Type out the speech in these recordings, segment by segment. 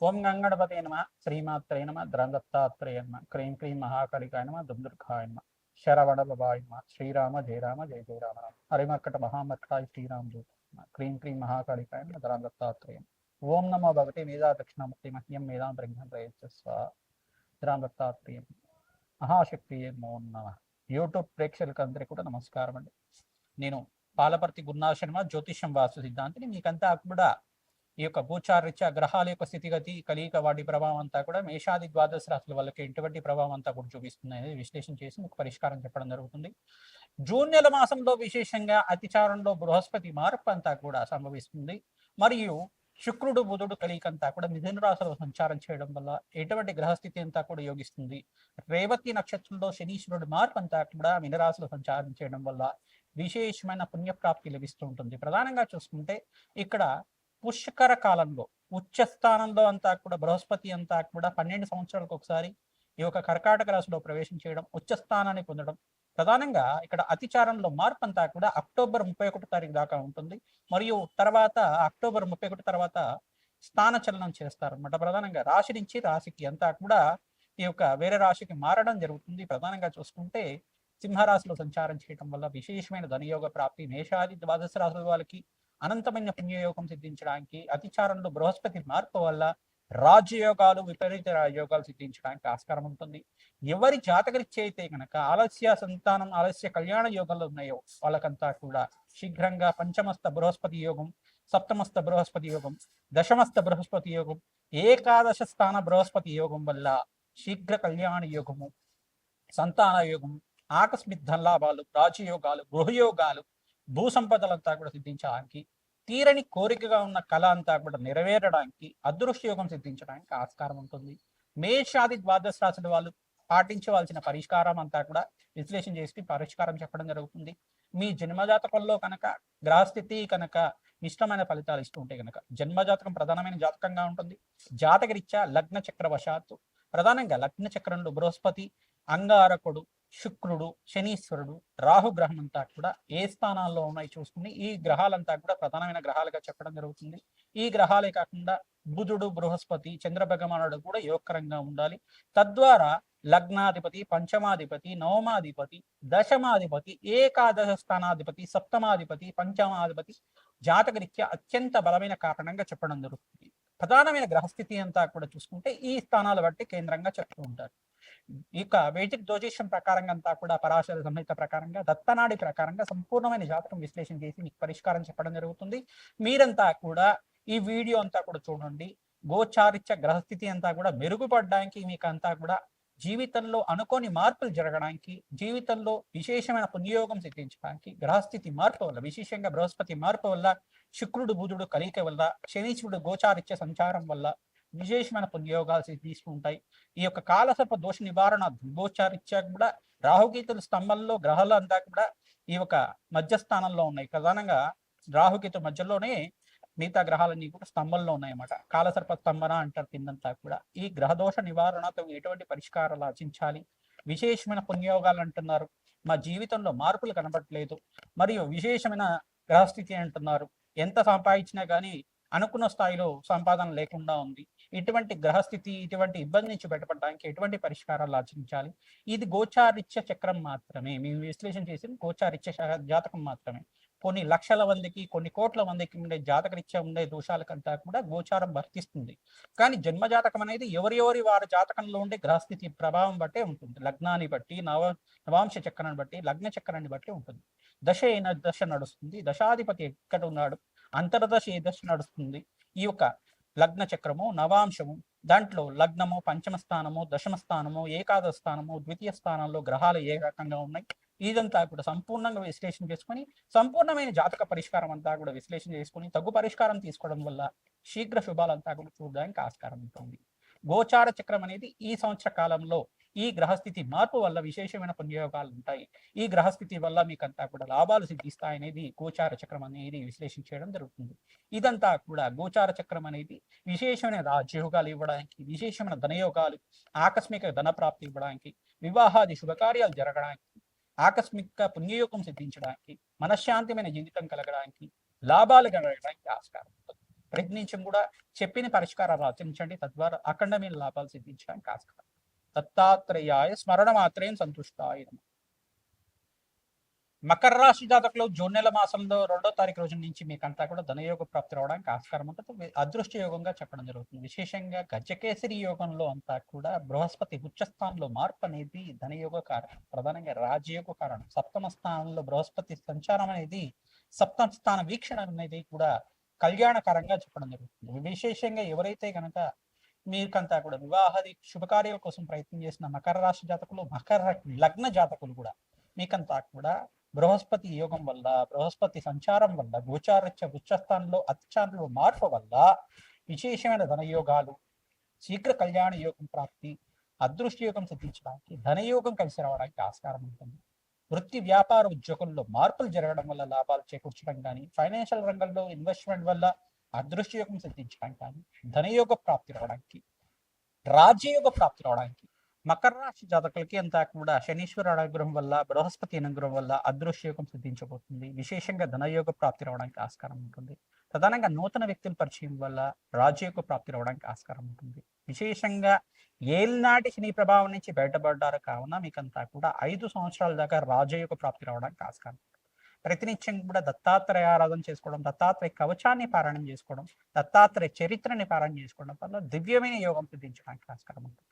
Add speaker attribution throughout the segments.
Speaker 1: ఓం గంగణపతే నమ, శ్రీమాత్రే నమ, ద్రందత్తాత్రేయ నమ, క్రీం క్రీం మహాకాళికాయ నమ, దుందుర్గాయ నమ, శరవణ బాబాయ్ నమ, శ్రీరామ జయ రామ జయ జయ రామ రామ, హరిమర్కట మహామర్కాయ శ్రీరామ్ జయ క్రీం క్రీం మహాకాళికాయ నమ, ద్రందత్తాత్రేయ. ఓం నమో భగవతే మేధా దక్షిణామూర్తి మహ్యం మేధాం ప్రజ్ఞం ప్రయచ్చస్వ ద్రాందత్తాత్రేయం. మహాశక్తి నమో నమ. యూట్యూబ్ ప్రేక్షకులకు అందరికీ కూడా నమస్కారం అండి. నేను పాలపర్తి గురునాథ శర్మ, జ్యోతిష్యం వాస్తు సిద్ధాంతిని. మీకంతా కూడా ఈ యొక్క గోచారరీత్యా గ్రహాల యొక్క స్థితిగతి, కలియిక, వాటి ప్రభావం అంతా కూడా మేషాది ద్వాదశ రాశుల వాళ్ళకి ఎటువంటి ప్రభావం అంతా కూడా చూపిస్తుంది అనేది విశ్లేషణ చేసి మీకు పరిష్కారం చెప్పడం జరుగుతుంది. జూన్ నెల మాసంలో విశేషంగా అతిచారంలో బృహస్పతి మార్పు అంతా కూడా సంభవిస్తుంది. మరియు శుక్రుడు బుధుడు కలియికంతా కూడా మిథున రాశిలో సంచారం చేయడం వల్ల ఎటువంటి గ్రహస్థితి అంతా కూడా యోగిస్తుంది. రేవతి నక్షత్రంలో శనీశ్వరుడు మార్పు అంతా కూడా మీనరాశిలో సంచారం చేయడం వల్ల విశేషమైన పుణ్యప్రాప్తి లభిస్తూ ఉంటుంది. ప్రధానంగా చూసుకుంటే ఇక్కడ పుష్కర కాలంలో ఉచ్చ స్థానంలో అంతా కూడా బృహస్పతి అంతా కూడా 12 సంవత్సరాలకు ఒకసారి ఈ యొక్క కర్కాటక రాశిలో ప్రవేశం చేయడం, ఉచ్చ స్థానాన్ని పొందడం. ప్రధానంగా ఇక్కడ అతిచారంలో మార్పు అంతా కూడా అక్టోబర్ 31 తారీఖు దాకా ఉంటుంది. మరియు తర్వాత అక్టోబర్ 31 తర్వాత స్థాన చలనం చేస్తారనమాట. ప్రధానంగా రాశి నుంచి రాశికి అంతా కూడా ఈ యొక్క వేరే రాశికి మారడం జరుగుతుంది. ప్రధానంగా చూసుకుంటే సింహరాశిలో సంచారం చేయడం వల్ల విశేషమైన ధనయోగ ప్రాప్తి, మేషాది ద్వాదశ రాశుల వాళ్ళకి అనంతమైన పుణ్యయోగం సిద్ధించడానికి, అతిచారంలో బృహస్పతి మార్పు వల్ల రాజయోగాలు, విపరీత రాజయోగాలు సిద్ధించడానికి ఆస్కారం ఉంటుంది. ఎవరి జాతకరీత్యా అయితే కనుక ఆలస్య సంతానం, ఆలస్య కళ్యాణ యోగాలు ఉన్నాయో వాళ్ళకంతా కూడా శీఘ్రంగా పంచమస్త బృహస్పతి యోగం, సప్తమస్త బృహస్పతి యోగం, దశమస్త బృహస్పతి యోగం, ఏకాదశ స్థాన బృహస్పతి యోగం వల్ల శీఘ్ర కళ్యాణ యోగము, సంతాన యోగము, ఆకస్మిక ధనలాభాలు, రాజయోగాలు, గృహయోగాలు, భూ సంపదలంతా కూడా సిద్ధించడానికి, తీరని కోరికగా ఉన్న కళ అంతా కూడా నెరవేరడానికి, అదృష్ట యోగం సిద్ధించడానికి ఆస్కారం ఉంటుంది. మేషాది ద్వాదశ రాశుల వాళ్ళు పాటించవలసిన పరిష్కారం అంతా కూడా విశ్లేషణ చేసి పరిష్కారం చెప్పడం జరుగుతుంది. మీ జన్మజాతకంలో కనుక గ్రహస్థితి కనుక ఇష్టమైన ఫలితాలు ఇస్తూ ఉంటే కనుక జన్మజాతకం ప్రధానమైన జాతకంగా ఉంటుంది. జాతకరీత్యా లగ్న చక్రవశాత్తు ప్రధానంగా లగ్న చక్రంలో బృహస్పతి, అంగారకుడు, శుక్రుడు, శనీశ్వరుడు, రాహుగ్రహం అంతా కూడా ఏ స్థానాల్లో ఉన్నాయి చూసుకుని ఈ గ్రహాలంతా కూడా ప్రధానమైన గ్రహాలుగా చెప్పడం జరుగుతుంది. ఈ గ్రహాలే కాకుండా బుధుడు, బృహస్పతి, చంద్ర భగవానుడు కూడా యోగకరంగా ఉండాలి. తద్వారా లగ్నాధిపతి, పంచమాధిపతి, నవమాధిపతి, దశమాధిపతి, ఏకాదశ స్థానాధిపతి, సప్తమాధిపతి, పంచమాధిపతి జాతకరీత్యా అత్యంత బలమైన కారణంగా చెప్పడం జరుగుతుంది. ప్రధానమైన గ్రహస్థితి అంతా కూడా చూసుకుంటే ఈ స్థానాలు బట్టి కేంద్రంగా చెప్తూ ఉంటారు. ఇక వేదిక్ జ్యోతిష్యం ప్రకారంగా అంతా కూడా పరాశర సంహిత ప్రకారంగా, దత్తనాడి ప్రకారంగా సంపూర్ణమైన జాతకం విశ్లేషణ చేసి మీకు పరిష్కారం చెప్పడం జరుగుతుంది. మీరంతా కూడా ఈ వీడియో అంతా కూడా చూడండి. గోచారిత్య గ్రహస్థితి అంతా కూడా మెరుగుపడడానికి, మీకు అంతా కూడా జీవితంలో అనుకోని మార్పులు జరగడానికి, జీవితంలో విశేషమైన పుణ్యయోగం సిద్ధించడానికి, గ్రహస్థితి మార్పు వల్ల విశేషంగా బృహస్పతి మార్పు వల్ల, శుక్రుడు బుధుడు కలియిక వల్ల, శనీశ్వరుడు గోచారిత్య సంచారం వల్ల విశేషమైన పుణ్యయోగాలు సిద్ధిస్తుంటాయి. ఈ యొక్క కాలసర్ప దోష నివారణ గోచారిత్యా కూడా రాహుకేతుల స్తంభంలో గ్రహాలు అంతా కూడా ఈ యొక్క మధ్యస్థానంలో ఉన్నాయి. ప్రధానంగా రాహుకేతు మధ్యలోనే మిగతా గ్రహాలన్నీ కూడా స్తంభంలో ఉన్నాయన్నమాట. కాలసర్ప స్తంభన అంటారు కిందంతా కూడా. ఈ గ్రహదోష నివారణతో ఎటువంటి పరిష్కారాలు ఆచించాలి, విశేషమైన పుణ్యయోగాలు అంటున్నారు, మా జీవితంలో మార్పులు కనబడట్లేదు, మరియు విశేషమైన గ్రహస్థితి అంటున్నారు, ఎంత సంపాదించినా కానీ అనుకున్న స్థాయిలో సంపాదన లేకుండా ఉంది, ఇటువంటి గ్రహస్థితి, ఇటువంటి ఇబ్బంది నుంచి బయటపడడానికి ఎటువంటి పరిష్కారాలు ఆచరించాలి. ఇది గోచారిత్య చక్రం మాత్రమే. మేము విశ్లేషణ చేసిన గోచారిత్య జాతకం మాత్రమే. కొన్ని లక్షల మందికి, కొన్ని కోట్ల మందికి ఉండే జాతకరీత్యా ఉండే దోషాలకంతా కూడా గోచారం వర్తిస్తుంది. కానీ జన్మజాతకం అనేది ఎవరి వారి జాతకంలో ఉండే గ్రహస్థితి ప్రభావం బట్టే ఉంటుంది. లగ్నాన్ని బట్టి, నవాంశ చక్రాన్ని బట్టి, లగ్న చక్రాన్ని బట్టి ఉంటుంది. దశ ఏ దశ నడుస్తుంది, దశాధిపతి ఎక్కడ ఉన్నాడు, అంతర్దశ ఏ దశ నడుస్తుంది, ఈ యొక్క లగ్న చక్రము, నవాంశము, దాంట్లో లగ్నము, పంచమ స్థానము, దశమ స్థానము, ఏకాదశ స్థానము, ద్వితీయ స్థానంలో గ్రహాలు ఏ రకంగా ఉన్నాయి, ఇదంతా కూడా సంపూర్ణంగా విశ్లేషణ చేసుకుని సంపూర్ణమైన జాతక పరిష్కారం అంతా కూడా విశ్లేషణ చేసుకుని తగు పరిష్కారం తీసుకోవడం వల్ల శీఘ్ర శుభాలంతా కూడా చూడడానికి ఆస్కారం ఉంటుంది. గోచార చక్రం అనేది ఈ సంవత్సర కాలంలో ఈ గ్రహస్థితి మార్పు వల్ల విశేషమైన పుణ్యయోగాలు ఉంటాయి. ఈ గ్రహస్థితి వల్ల మీకంతా కూడా లాభాలు సిద్ధిస్తాయనేది గోచార చక్రం అనేది విశ్లేషణ చేయడం జరుగుతుంది. ఇదంతా కూడా గోచార చక్రం అనేది విశేషమైన రాజయోగాలు ఇవ్వడానికి, విశేషమైన ధనయోగాలు, ఆకస్మిక ధన ప్రాప్తి ఇవ్వడానికి, వివాహాది శుభకార్యాలు జరగడానికి, ఆకస్మిక పుణ్యయోగం సిద్ధించడానికి, మనశ్శాంతిమైన జీవితం కలగడానికి, లాభాలు కలగడానికి ఆస్కారం ఉంటుంది. ప్రయత్నించం కూడా చెప్పిన పరిష్కారాలు ఆచరించండి, తద్వారా అఖండమైన లాభాలు సిద్ధించడానికి ఆస్కారం. దత్తాత్రేయాయ స్మరణ మాత్రేం సంతుష్టాయ నమః. మకర రాశి జాతకులు జూన్ నెల మాసంలో 2వ తారీఖు రోజు నుంచి మీకంతా కూడా ధనయోగ ప్రాప్తి రావడానికి ఆస్కారం ఉంటుంది. అదృష్ట యోగంగా చెప్పడం జరుగుతుంది. విశేషంగా గజకేసరి యోగంలో అంతా కూడా బృహస్పతి ఉచ్చ స్థానంలో మార్పు అనేది ధనయోగ కారణం, ప్రధానంగా రాజయోగ కారణం. సప్తమ స్థానంలో బృహస్పతి సంచారం అనేది, సప్తమ స్థాన వీక్షణ అనేది కూడా కళ్యాణకరంగా చెప్పడం జరుగుతుంది. విశేషంగా ఎవరైతే కనుక మీకంతా కూడా వివాహాది శుభకార్యాల కోసం ప్రయత్నం చేసిన మకర రాశి జాతకులు, మకర లగ్న జాతకులు కూడా మీకంతా కూడా బృహస్పతి యోగం వల్ల, బృహస్పతి సంచారం వల్ల, గోచారత్య ఉచ్చస్థానంలో అతిచారంలో మార్పు వల్ల విశేషమైన ధనయోగాలు, శీఘ్ర కళ్యాణ యోగం ప్రాప్తి, అదృష్ట యోగం సిద్ధించడానికి, ధనయోగం కలిసి రావడానికి ఆస్కారం ఉంటుంది. వృత్తి వ్యాపార ఉద్యోగంలో మార్పులు జరగడం వల్ల లాభాలు చేకూర్చడం కానీ, ఫైనాన్షియల్ రంగంలో ఇన్వెస్ట్మెంట్ వల్ల అదృష్ట యోగం సిద్ధించడానికి కానీ, ధనయోగ ప్రాప్తి రావడానికి, రాజ్యయోగ ప్రాప్తి రావడానికి, మకర రాశి జాతకులకి అంతా కూడా శనీశ్వర అనుగ్రహం వల్ల, బృహస్పతి అనుగ్రహం వల్ల అదృశ్యయోగం సిద్ధించబోతుంది. విశేషంగా ధనయోగ ప్రాప్తి రావడానికి ఆస్కారం ఉంటుంది. ప్రధానంగా నూతన వ్యక్తుల పరిచయం వల్ల రాజయోగ ప్రాప్తి రావడానికి ఆస్కారం ఉంటుంది. విశేషంగా ఏళ్ళనాటి శని ప్రభావం నుంచి బయటపడ్డారు కావున మీకంతా కూడా 5 సంవత్సరాల దాకా రాజయోగ ప్రాప్తి రావడానికి ఆస్కారం. ప్రతినిత్యం కూడా దత్తాత్రేయ ఆరాధన చేసుకోవడం, దత్తాత్రేయ కవచాన్ని పారాయణం చేసుకోవడం, దత్తాత్రేయ చరిత్రని పారాయణం చేసుకోవడం వల్ల దివ్యమైన యోగం సిద్ధించడానికి ఆస్కారం ఉంటుంది.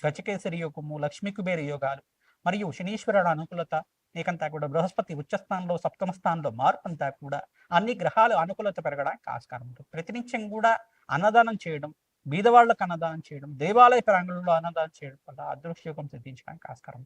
Speaker 1: గజకేసరి యోగము, లక్ష్మీ కుబేర యోగాలు మరియు శనీశ్వరుడు అనుకూలత, మీకంతా కూడా బృహస్పతి ఉచ్చస్థానంలో, సప్తమ స్థానంలో మార్పు అంతా కూడా అన్ని గ్రహాలు అనుకూలత పెరగడానికి ఆస్కారం ఉంటుంది. ప్రతినిత్యం కూడా అన్నదానం చేయడం, బీదవాళ్లకు అన్నదానం చేయడం, దేవాలయ ప్రాంగణంలో అన్నదానం చేయడం వల్ల అదృష్టయోగం సిద్ధించడానికి ఆస్కారం.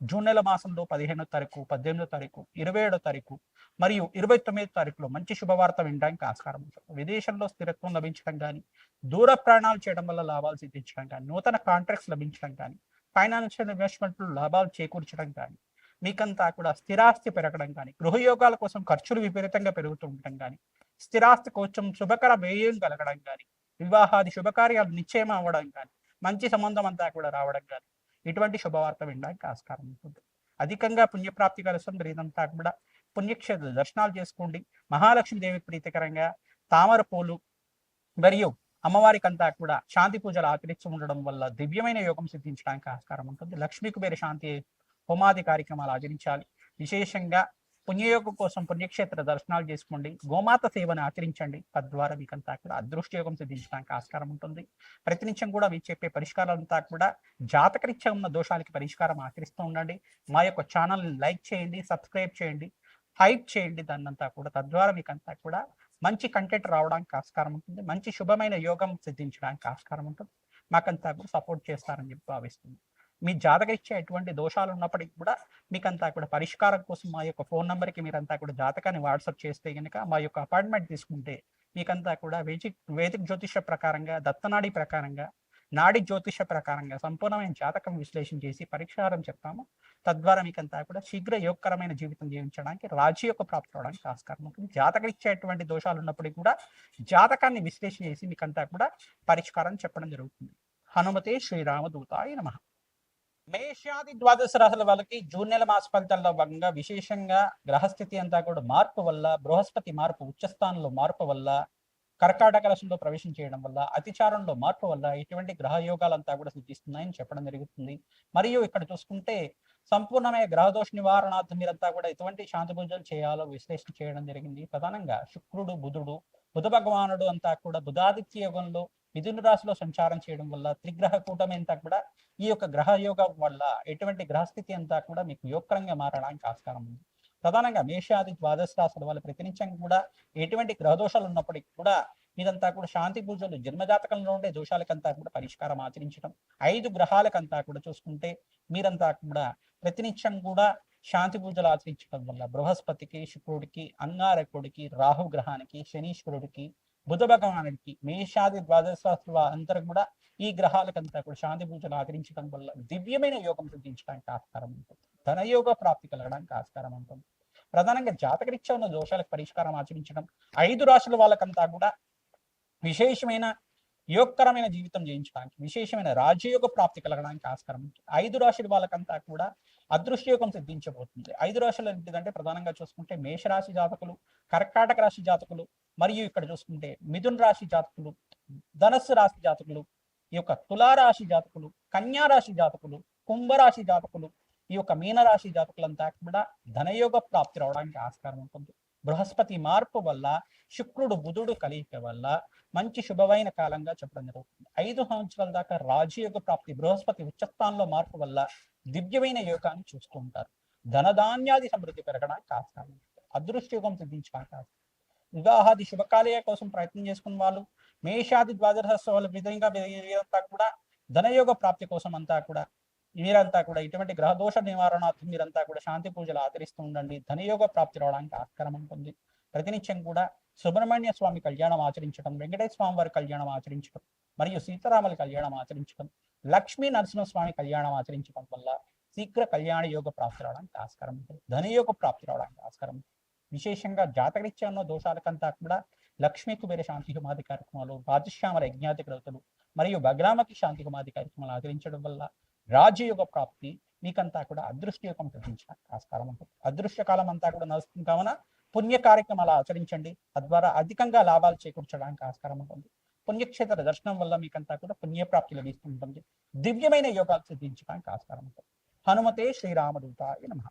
Speaker 1: జూన్ నెల మాసంలో 15వ తారీఖు, 18వ తారీఖు, 27వ తారీఖు మరియు 29వ తారీఖులో మంచి శుభవార్త వినడానికి ఆస్కారం ఉంటుంది. విదేశంలో స్థిరత్వం లభించడం కానీ, దూర ప్రయాణాలు చేయడం వల్ల లాభాలు సిద్ధించడం కానీ, నూతన కాంట్రాక్ట్స్ లభించడం కానీ, ఫైనాన్షియల్ ఇన్వెస్ట్మెంట్లు లాభాలు చేకూర్చడం కానీ, మీకంతా కూడా స్థిరాస్తి పెరగడం కానీ, గృహయోగాల కోసం ఖర్చులు విపరీతంగా పెరుగుతూ ఉండటం కానీ, స్థిరాస్తి కోసం శుభకర వ్యయం కలగడం కానీ, వివాహాది శుభకార్యాలు నిశ్చయం అవ్వడం కానీ, మంచి సంబంధం అంతా కూడా రావడం కానీ, ఇటువంటి శుభవార్త వినడానికి ఆస్కారం ఉంటుంది. అధికంగా పుణ్యప్రాప్తి కలుసం ఇదంతా కూడా పుణ్యక్షేత్ర దర్శనాలు చేసుకోండి. మహాలక్ష్మి దేవి ప్రీతికరంగా తామర పూలు మరియు అమ్మవారికి అంతా కూడా శాంతి పూజలు ఆచరిస్తూ ఉండడం వల్ల దివ్యమైన యోగం సిద్ధించడానికి ఆస్కారం ఉంటుంది. లక్ష్మీ కుబేర శాంతి హోమాది కార్యక్రమాలు ఆచరించాలి. విశేషంగా పుణ్యయోగం కోసం పుణ్యక్షేత్ర దర్శనాలు చేసుకోండి. గోమాత సేవను ఆచరించండి, తద్వారా మీకంతా కూడా అదృష్టయోగం సిద్ధించడానికి ఆస్కారం ఉంటుంది. ప్రతినిత్యం కూడా మీకు చెప్పే పరిష్కారాలంతా కూడా జాతకరీత్యా ఉన్న దోషాలకి పరిష్కారం ఆచరిస్తూ ఉండండి. మా యొక్క ఛానల్ని లైక్ చేయండి, సబ్స్క్రైబ్ చేయండి, హైప్ చేయండి దాన్నంతా కూడా. తద్వారా మీకంతా కూడా మంచి కంటెంట్ రావడానికి ఆస్కారం ఉంటుంది. మంచి శుభమైన యోగం సిద్ధించడానికి ఆస్కారం ఉంటుంది. మాకంతా కూడా సపోర్ట్ చేస్తారని చెప్పి భావిస్తుంది. మీ జాతకరీత్యా ఎటువంటి దోషాలు ఉన్నప్పటికీ కూడా మీకంతా కూడా పరిష్కారం కోసం మా యొక్క ఫోన్ నెంబర్కి మీరంతా కూడా జాతకాన్ని వాట్సాప్ చేస్తే కనుక మా యొక్క అపాయింట్మెంట్ తీసుకుంటే మీకంతా కూడా వేదిక జ్యోతిష ప్రకారంగా, దత్తనాడి ప్రకారంగా, నాడి జ్యోతిష ప్రకారంగా సంపూర్ణమైన జాతకం విశ్లేషణ చేసి పరిష్కారం చెప్తాము. తద్వారా మీకంతా కూడా శీఘ్ర యోగకరమైన జీవితం జీవించడానికి, రాజయోగ ప్రాప్తి అవడానికి ఆస్కారం ఉంటుంది. జాతకరీత్యా ఎటువంటి దోషాలు ఉన్నప్పటికీ కూడా జాతకాన్ని విశ్లేషణ చేసి మీకంతా కూడా పరిష్కారం చెప్పడం జరుగుతుంది. హనుమతే శ్రీరామదూతాయ నమః. మేషాది ద్వాదశ రాశుల వాళ్ళకి జూన్ నెల మాస ఫలితాల్లో భాగంగా విశేషంగా గ్రహస్థితి అంతా కూడా మార్పు వల్ల, బృహస్పతి మార్పు ఉచ్చస్థానంలో మార్పు వల్ల, కర్కాటక రాశిలో ప్రవేశం చేయడం వల్ల, అతిచారంలో మార్పు వల్ల ఇటువంటి గ్రహ యోగాలంతా కూడా సిద్ధిస్తున్నాయని చెప్పడం జరుగుతుంది. మరియు ఇక్కడ చూసుకుంటే సంపూర్ణమైన గ్రహదోష నివారణార్థం మీరంతా కూడా ఎటువంటి శాంతి పూజలు చేయాలో విశ్లేషణ చేయడం జరిగింది. ప్రధానంగా శుక్రుడు, బుధ భగవానుడు అంతా కూడా బుధాదిత్య యోగంలో మిథున రాశిలో సంచారం చేయడం వల్ల త్రిగ్రహ కూటమి అంతా కూడా ఈ యొక్క గ్రహ యోగం వల్ల ఎటువంటి గ్రహస్థితి అంతా కూడా మీకు యోగకరంగా మారడానికి ఆస్కారం ఉంది. ప్రధానంగా మేషాది ద్వాదశ రాశుల వాళ్ళ ప్రతినిత్యం కూడా ఎటువంటి గ్రహదోషాలు ఉన్నప్పటికీ కూడా మీరంతా కూడా శాంతి పూజలు, జన్మజాతకంలో ఉండే దోషాలకంతా కూడా పరిష్కారం ఆచరించడం, 5 గ్రహాలకంతా కూడా చూసుకుంటే మీరంతా కూడా ప్రతినిత్యం కూడా శాంతి పూజలు ఆచరించడం వల్ల బృహస్పతికి, శుక్రుడికి, అంగారకుడికి, రాహు గ్రహానికి, శనీశ్వరుడికి, బుధ భగవానుడికి, మేషాది ద్వాదశ రాశుల అందరూ కూడా ఈ గ్రహాలకంతా కూడా శాంతి పూజలు ఆచరించడం వల్ల దివ్యమైన యోగం సిద్ధించడానికి ఆస్కారం ఉంటుంది. ధనయోగ ప్రాప్తి కలగడానికి ఆస్కారం ఉంటుంది. ప్రధానంగా జాతకరీత్యా ఉన్న దోషాలకు పరిష్కారం ఆచరించడం, 5 రాశుల వాళ్ళకంతా కూడా విశేషమైన యోగకరమైన జీవితం జయించడానికి, విశేషమైన రాజయోగ ప్రాప్తి కలగడానికి ఆస్కారం ఉంటుంది. 5 రాశుల వాళ్ళకంతా కూడా అదృష్టయోగం సిద్ధించబోతుంది. 5 రాశులు ఏంటిదంటే ప్రధానంగా చూసుకుంటే మేషరాశి జాతకులు, కర్కాటక రాశి జాతకులు, మరియు ఇక్కడ చూసుకుంటే మిథున్ రాశి జాతకులు, ధనస్సు రాశి జాతకులు, ఈ యొక్క తులారాశి జాతకులు, కన్యా రాశి జాతకులు, కుంభరాశి జాతకులు, ఈ యొక్క మీనరాశి జాతకులంతా కూడా ధనయోగ ప్రాప్తి రావడానికి ఆస్కారం ఉంటుంది. బృహస్పతి మార్పు వల్ల, శుక్రుడు బుధుడు కలయిక వల్ల మంచి శుభమైన కాలంగా చెప్పడం జరుగుతుంది. 5 సంవత్సరాల దాకా రాజయోగ ప్రాప్తి, బృహస్పతి ఉచ్చస్థానంలో మార్పు వల్ల దివ్యమైన యోగాన్ని చూస్తూ ఉంటారు. ధనధాన్యాది సమృద్ధి పెరగడానికి ఆస్కారం ఉంటుంది. అదృష్టయోగం సిద్ధించడానికి ఆస్కారం. వివాహాది శుభకార్య కోసం ప్రయత్నం చేసుకున్న వాళ్ళు, మేషాది ద్వాదశ వాళ్ళ విధంగా వీరంతా కూడా ధనయోగ ప్రాప్తి కోసం అంతా కూడా మీరంతా కూడా ఇటువంటి గ్రహదోష నివారణార్థం మీరంతా కూడా శాంతి పూజలు ఆచరిస్తూ ఉండండి. ధనయోగ ప్రాప్తి రావడానికి ఆస్కారం ఉంటుంది. ప్రతినిత్యం కూడా సుబ్రహ్మణ్య స్వామి కళ్యాణం ఆచరించడం, వెంకటేశ్వర స్వామి వారి కళ్యాణం ఆచరించడం, మరియు సీతారాముల కళ్యాణం ఆచరించడం, లక్ష్మీ నరసింహస్వామి కళ్యాణం ఆచరించడం వల్ల శీఘ్ర కళ్యాణ యోగ ప్రాప్తి రావడానికి ఆస్కారం ఉంటుంది. ధనయోగ ప్రాప్తి రావడానికి ఆస్కారం ఉంటుంది. విశేషంగా జాతకరీత్యా ఉన్న దోషాలకంతా కూడా లక్ష్మీ కుబేర శాంతి హోమాది కార్యక్రమాలు, రాజశ్యామల యజ్ఞాతి గ్రవతలు మరియు బగ్రామకి శాంతి హోమాది కార్యక్రమాలు ఆచరించడం వల్ల రాజయోగ ప్రాప్తి మీకంతా కూడా అదృష్టయోగం సిద్ధించడానికి ఆస్కారం ఉంటుంది. అదృష్టకాలం అంతా కూడా నడుస్తుంది కావున పుణ్య కార్యక్రమాలు ఆచరించండి. తద్వారా అధికంగా లాభాలు చేకూర్చడానికి ఆస్కారం ఉంటుంది. పుణ్యక్షేత్ర దర్శనం వల్ల మీకంతా కూడా పుణ్యప్రాప్తి లభిస్తుంటుంది. దివ్యమైన యోగాలు సిద్ధించడానికి ఆస్కారం ఉంటుంది. హనుమతే శ్రీరామదూతాయ నమః.